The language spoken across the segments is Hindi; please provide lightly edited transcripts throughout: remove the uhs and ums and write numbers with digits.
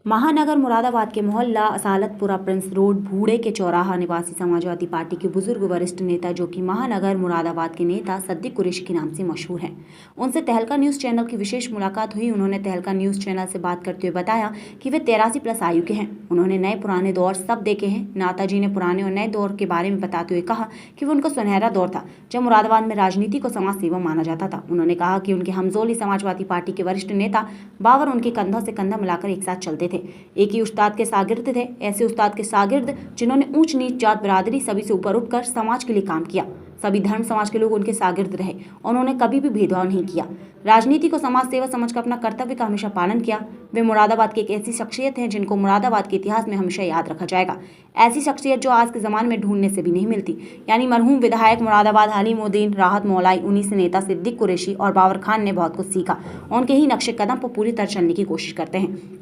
महानगर मुरादाबाद के मोहल्ला असालतपुरा प्रिंस रोड भूड़े के चौराहा निवासी समाजवादी पार्टी के बुजुर्ग वरिष्ठ नेता जो कि महानगर मुरादाबाद के नेता सद्दीक कुरैशी के नाम से मशहूर हैं, उनसे तहलका न्यूज़ चैनल की विशेष मुलाकात हुई। उन्होंने तहलका न्यूज़ चैनल से बात करते हुए बताया कि वे 83+ आयु के हैं। उन्होंने नए पुराने दौर सब देखे हैं। नाताजी ने पुराने और नए दौर के बारे में बताते हुए कहा कि वो उनका सुनहरा दौर था जब मुरादाबाद में राजनीति को समाज सेवा माना जाता था। उन्होंने कहा कि उनके हमजोली समाजवादी पार्टी के वरिष्ठ नेता बाबर उनके कंधों से कंधा मिलाकर एक साथ चलते थे, एक ही उस्ताद के शागिर्द थे। ऐसे उस्ताद के शागिर्द जिन्होंने ऊंच नीच जात बिरादरी सभी से ऊपर उठकर समाज के लिए काम किया। सभी धर्म समाज के लोग उनके शागिर्द रहे और उन्होंने कभी भी भेदभाव नहीं किया। राजनीति को समाज सेवा समझकर अपना कर्तव्य का हमेशा पालन किया। वे मुरादाबाद की एक ऐसी शख्सियत हैं जिनको मुरादाबाद के इतिहास में हमेशा याद रखा जाएगा। ऐसी शख्सियत जो आज के ज़माने में ढूंढने से भी नहीं मिलती, यानी मरहूम विधायक मुरादाबाद हलीमुद्दीन राहत मौलाई। उन्हीं से नेता सद्दीक कुरैशी और बाबर खान ने बहुत कुछ सीखा। उनके ही नक्शे कदम पर पूरी तरह चलने की कोशिश करते हैं।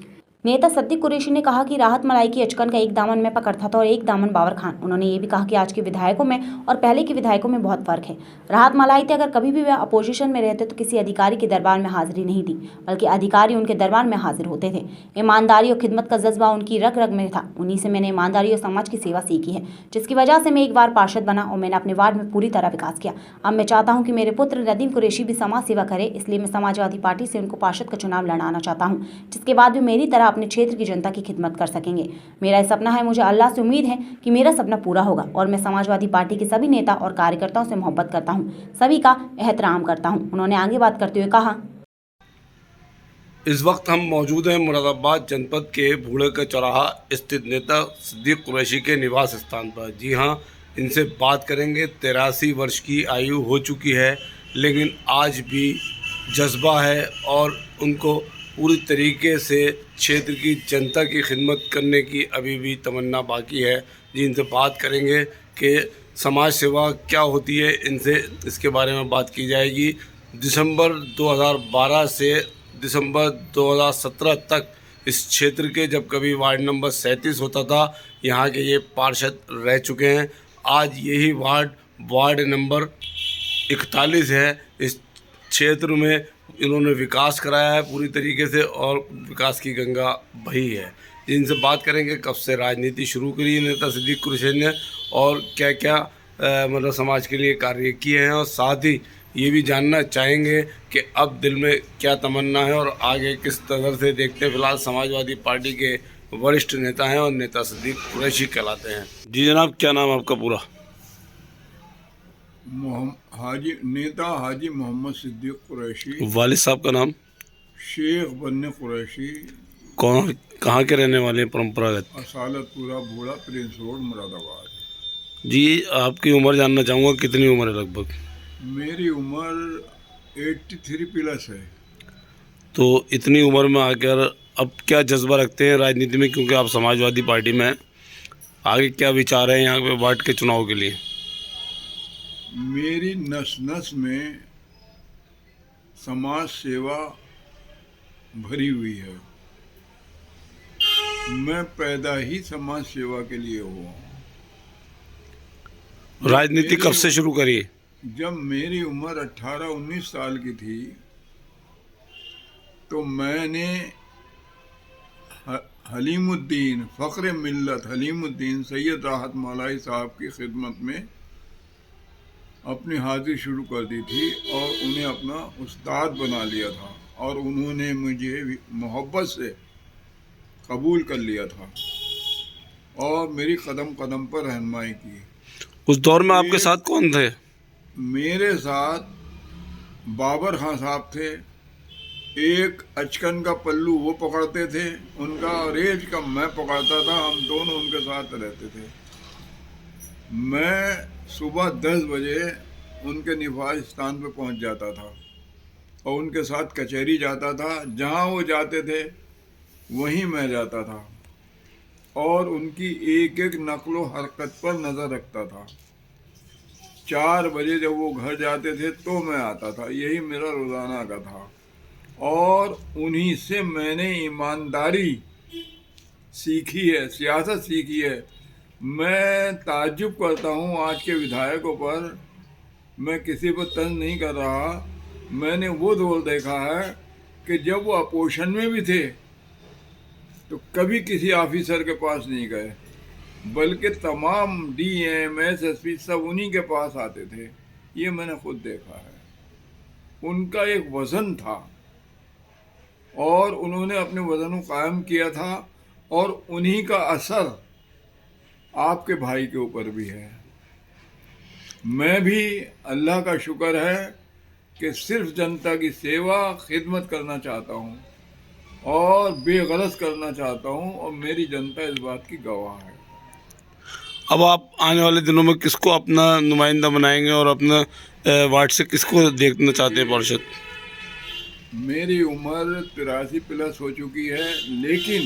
नेता सद्दीक कुरैशी ने कहा कि राहत मलाई की अचकन का एक दामन में पकड़ता था और एक दामन बाबर खान। उन्होंने ये भी कहा कि आज के विधायकों में और पहले के विधायकों में बहुत फर्क है। राहत मलाई थे अगर कभी भी वे अपोजिशन में रहते तो किसी अधिकारी के दरबार में हाजिरी नहीं दी, बल्कि अधिकारी उनके दरबार में हाजिर होते थे। ईमानदारी और खिदमत का जज्बा उनकी रग रग में था। उन्हीं से मैंने ईमानदारी और समाज की सेवा सीखी है, जिसकी वजह से मैं एक बार पार्षद बना और मैंने अपने वार्ड में पूरी तरह विकास किया। अब मैं चाहता हूँ कि मेरे पुत्र नदीम कुरैशी भी समाज सेवा करे, इसलिए मैं समाजवादी पार्टी से उनको पार्षद का चुनाव लड़ाना चाहता हूँ, जिसके बाद भी मेरी तरह अपने क्षेत्र की जनता की खिदमत कर सकेंगे। मेरा ये सपना है। मुझे अल्लाह से उम्मीद है कि मेरा सपना पूरा होगा और मैं समाजवादी पार्टी के सभी नेता और कार्यकर्ताओं से मोहब्बत करता हूं, सभी का एहतराम करता हूं। उन्होंने आगे बात करते हुए कहा, इस वक्त हम मौजूद हैं मुरादाबाद जनपद के भूड़े का चौराहा स्थित नेता सद्दीक कुरैशी के निवास स्थान पर। जी हाँ, इनसे बात करेंगे। 83 वर्ष की आयु हो चुकी है, लेकिन आज भी जज्बा है और उनको पूरी तरीके से क्षेत्र की जनता की खिदमत करने की अभी भी तमन्ना बाकी है। जी, इनसे बात करेंगे कि समाज सेवा क्या होती है, इनसे इसके बारे में बात की जाएगी। दिसंबर 2012 से दिसंबर 2017 तक इस क्षेत्र के जब कभी वार्ड नंबर 37 होता था, यहाँ के ये पार्षद रह चुके हैं। आज यही वार्ड नंबर 41 है। इस क्षेत्र में इन्होंने विकास कराया है पूरी तरीके से और विकास की गंगा बही है। इनसे बात करेंगे कब से राजनीति शुरू करी नेता सद्दीक कुरैशी ने और क्या क्या मतलब समाज के लिए कार्य किए हैं, और साथ ही ये भी जानना चाहेंगे कि अब दिल में क्या तमन्ना है और आगे किस तरह से देखते हैं। फिलहाल समाजवादी पार्टी के वरिष्ठ नेता हैं और नेता सद्दीक कुरैशी कहलाते हैं। जी जनाब, क्या नाम है आपका पूरा? नेता हाजी मोहम्मद सद्दीक कुरैशी। वालिद साहब का नाम? शेख बन्ने कुरैशी। कौन, कहाँ के रहने वाले हैं? परंपरागत असालतपुरा भूड़ा प्रिंस रोड मुरादाबाद। जी, आपकी उम्र जानना चाहूँगा, कितनी उम्र है लगभग? मेरी उम्र 83+ है। तो इतनी उम्र में आकर अब क्या जज्बा रखते हैं राजनीति में, क्योंकि आप समाजवादी पार्टी में हैं? आगे क्या विचार है यहाँ पे वार्ड के चुनाव के लिए? मेरी नस नस में समाज सेवा भरी हुई है। मैं पैदा ही समाज सेवा के लिए हुआ हूँ। राजनीति कब से शुरू करी? जब मेरी उम्र 18-19 साल की थी तो मैंने हलीमुद्दीन फ़ख्र मिल्लत हलीमुद्दीन सैयद राहत मौलाई साहब की खिदमत में अपनी हाजिरी शुरू कर दी थी और उन्हें अपना उस्ताद बना लिया था और उन्होंने मुझे मोहब्बत से कबूल कर लिया था और मेरी कदम कदम पर रहनुमाई की। उस दौर में आपके साथ कौन थे? मेरे साथ बाबर खान साहब थे। एक अचकन का पल्लू वो पकड़ते थे उनका, और एज का मैं पकड़ता था। हम दोनों उनके साथ रहते थे। मैं सुबह 10 बजे उनके निवास स्थान पर पहुंच जाता था और उनके साथ कचहरी जाता था। जहां वो जाते थे वहीं मैं जाता था और उनकी एक एक नकलो हरकत पर नज़र रखता था। 4 बजे जब वो घर जाते थे तो मैं आता था। यही मेरा रोज़ाना का था और उन्हीं से मैंने ईमानदारी सीखी है, सियासत सीखी है। मैं ताज्जुब करता हूँ आज के विधायकों पर। मैं किसी पर तंज नहीं कर रहा। मैंने वो दौर देखा है कि जब वो अपोजिशन में भी थे तो कभी किसी ऑफिसर के पास नहीं गए, बल्कि तमाम डीएम एसएसपी सब उन्हीं के पास आते थे। ये मैंने खुद देखा है। उनका एक वज़न था और उन्होंने अपने वज़न को कायम किया था, और उन्हीं का असर आपके भाई के ऊपर भी है। मैं भी, अल्लाह का शुक्र है कि सिर्फ जनता की सेवा खिदमत करना चाहता हूँ और बेगरज करना चाहता हूँ, और मेरी जनता इस बात की गवाह है। अब आप आने वाले दिनों में किसको अपना नुमाइंदा बनाएंगे और अपना वार्ड से किसको देखना चाहते हैं पार्षद? मेरी उम्र 83 प्लस हो चुकी है, लेकिन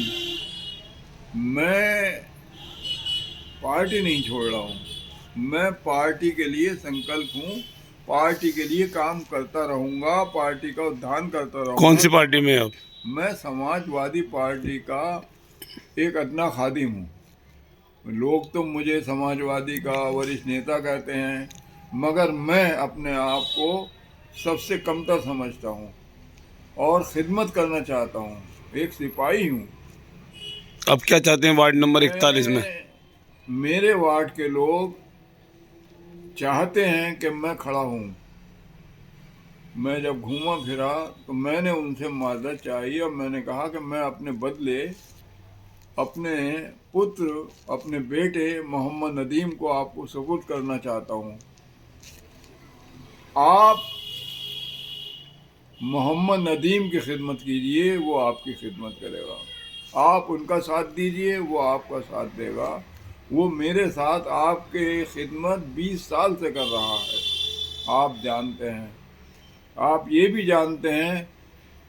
मैं पार्टी नहीं छोड़ रहा हूँ। मैं पार्टी के लिए संकल्प हूँ, पार्टी के लिए काम करता रहूँगा, पार्टी का उत्थान करता रहूँगा। कौन सी पार्टी में आप? मैं समाजवादी पार्टी का एक अदना खादिम हूँ। लोग तो मुझे समाजवादी का वरिष्ठ नेता कहते हैं, मगर मैं अपने आप को सबसे कमतर समझता हूँ और खिदमत करना चाहता हूँ। एक सिपाही हूँ। अब क्या चाहते हैं वार्ड नंबर 41 में? मेरे वार्ड के लोग चाहते हैं कि मैं खड़ा हूँ। मैं जब घूमा फिरा तो मैंने उनसे मदद चाहिए, और मैंने कहा कि मैं अपने बदले अपने पुत्र, अपने बेटे मोहम्मद नदीम को आपको सुपुर्द करना चाहता हूँ। आप मोहम्मद नदीम की खिदमत कीजिए, वो आपकी खिदमत करेगा। आप उनका साथ दीजिए, वो आपका साथ देगा। वो मेरे साथ आपके खिदमत 20 साल से कर रहा है। आप जानते हैं, आप ये भी जानते हैं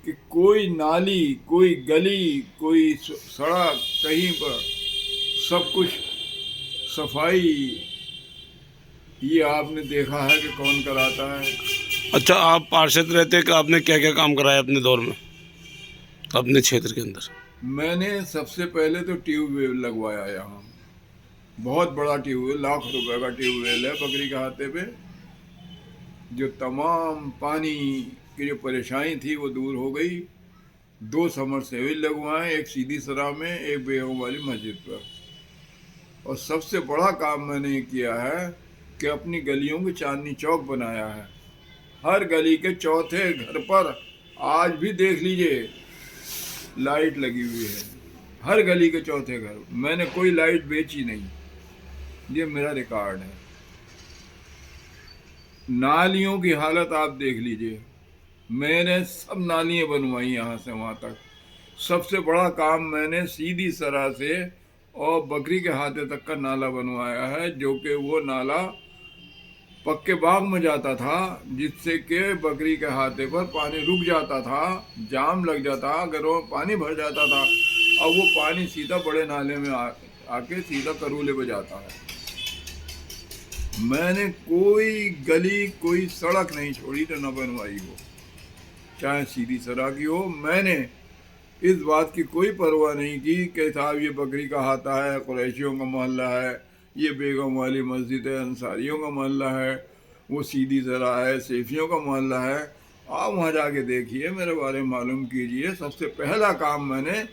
कि कोई नाली, कोई गली, कोई सड़क, कहीं पर सब कुछ सफाई ये आपने देखा है कि कौन कराता है। अच्छा, आप पार्षद रहते हैं कि आपने क्या क्या काम कराया अपने दौर में अपने क्षेत्र के अंदर? मैंने सबसे पहले तो ट्यूबवेल लगवाया यहाँ, बहुत बड़ा ट्यूबवेल, लाख रुपए का ट्यूबवेल है बकरी के हाथे पे। जो तमाम पानी की जो परेशानी थी वो दूर हो गई। 2 समरसेबिल लगवाए, एक सीधी सराह में, एक बेगम वाली मस्जिद पर। और सबसे बड़ा काम मैंने ये किया है कि अपनी गलियों की चांदनी चौक बनाया है। हर गली के चौथे घर पर आज भी देख लीजिए लाइट लगी हुई है। हर गली के चौथे घर, मैंने कोई लाइट बेची नहीं, ये मेरा रिकॉर्ड है। नालियों की हालत आप देख लीजिए, मैंने सब नालियाँ बनवाई यहाँ से वहाँ तक। सबसे बड़ा काम मैंने सीधी सराह से और बकरी के हाथे तक का नाला बनवाया है, जो कि वो नाला पक्के बाग में जाता था, जिससे कि बकरी के हाथे पर पानी रुक जाता था, जाम लग जाता, घरों में पानी भर जाता था। अब वो पानी सीधा बड़े नाले में आके सीधा करूले पे जाता है। मैंने कोई गली, कोई सड़क नहीं छोड़ी तो न बनवाई हो, चाहे सीधी सराह की हो। मैंने इस बात की कोई परवाह नहीं की कि साहब ये बकरी का हाथा है, कुरैशियों का मोहल्ला है, ये बेगम वाली मस्जिद है, अंसारियों का मोहल्ला है, वो सीधी सराह है, सेफियों का मोहल्ला है। आप वहाँ जाके देखिए, मेरे बारे में मालूम कीजिए। सबसे पहला काम मैंने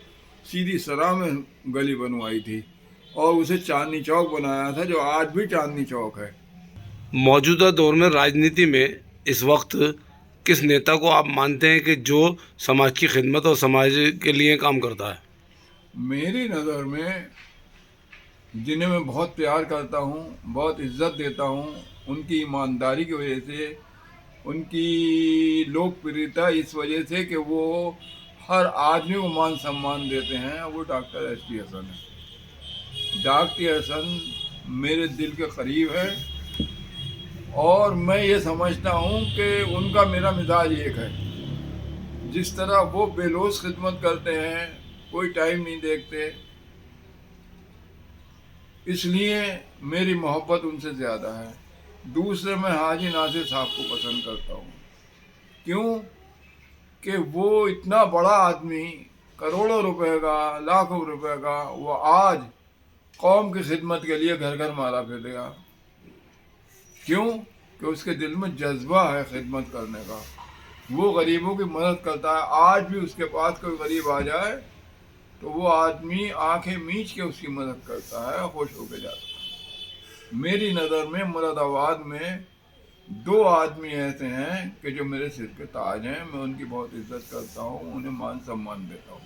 सीधी सराह में गली बनवाई थी, और उसे चांदनी चौक बनाया था, जो आज भी चांदनी चौक है। मौजूदा दौर में राजनीति में इस वक्त किस नेता को आप मानते हैं कि जो समाज की खिदमत और समाज के लिए काम करता है? मेरी नज़र में जिन्हें मैं बहुत प्यार करता हूँ, बहुत इज्जत देता हूँ, उनकी ईमानदारी की वजह से, उनकी लोकप्रियता इस वजह से कि वो हर आदमी को मान सम्मान देते हैं, वो डॉक्टर एस.टी. हसन है। डॉक्टर हसन मेरे दिल के करीब है, और मैं ये समझता हूँ कि उनका मेरा मिजाज एक है। जिस तरह वो बेलोस खिदमत करते हैं, कोई टाइम नहीं देखते, इसलिए मेरी मोहब्बत उनसे ज़्यादा है। दूसरे मैं हाजी नासिर साहब को पसंद करता हूँ। क्यों कि वो इतना बड़ा आदमी, करोड़ों रुपए का, लाखों रुपए का, वो आज कौम की खिदमत के लिए घर घर मारा फिरेगा। क्यों कि उसके दिल में जज्बा है खिदमत करने का। वो गरीबों की मदद करता है। आज भी उसके पास कोई गरीब आ जाए तो वो आदमी आंखें मींच के उसकी मदद करता है, खुश होकर जाता है। मेरी नज़र में मुरादाबाद में 2 आदमी ऐसे हैं कि जो मेरे सिर पे ताज हैं। मैं उनकी बहुत इज्जत करता हूँ, उन्हें मान सम्मान देता हूँ।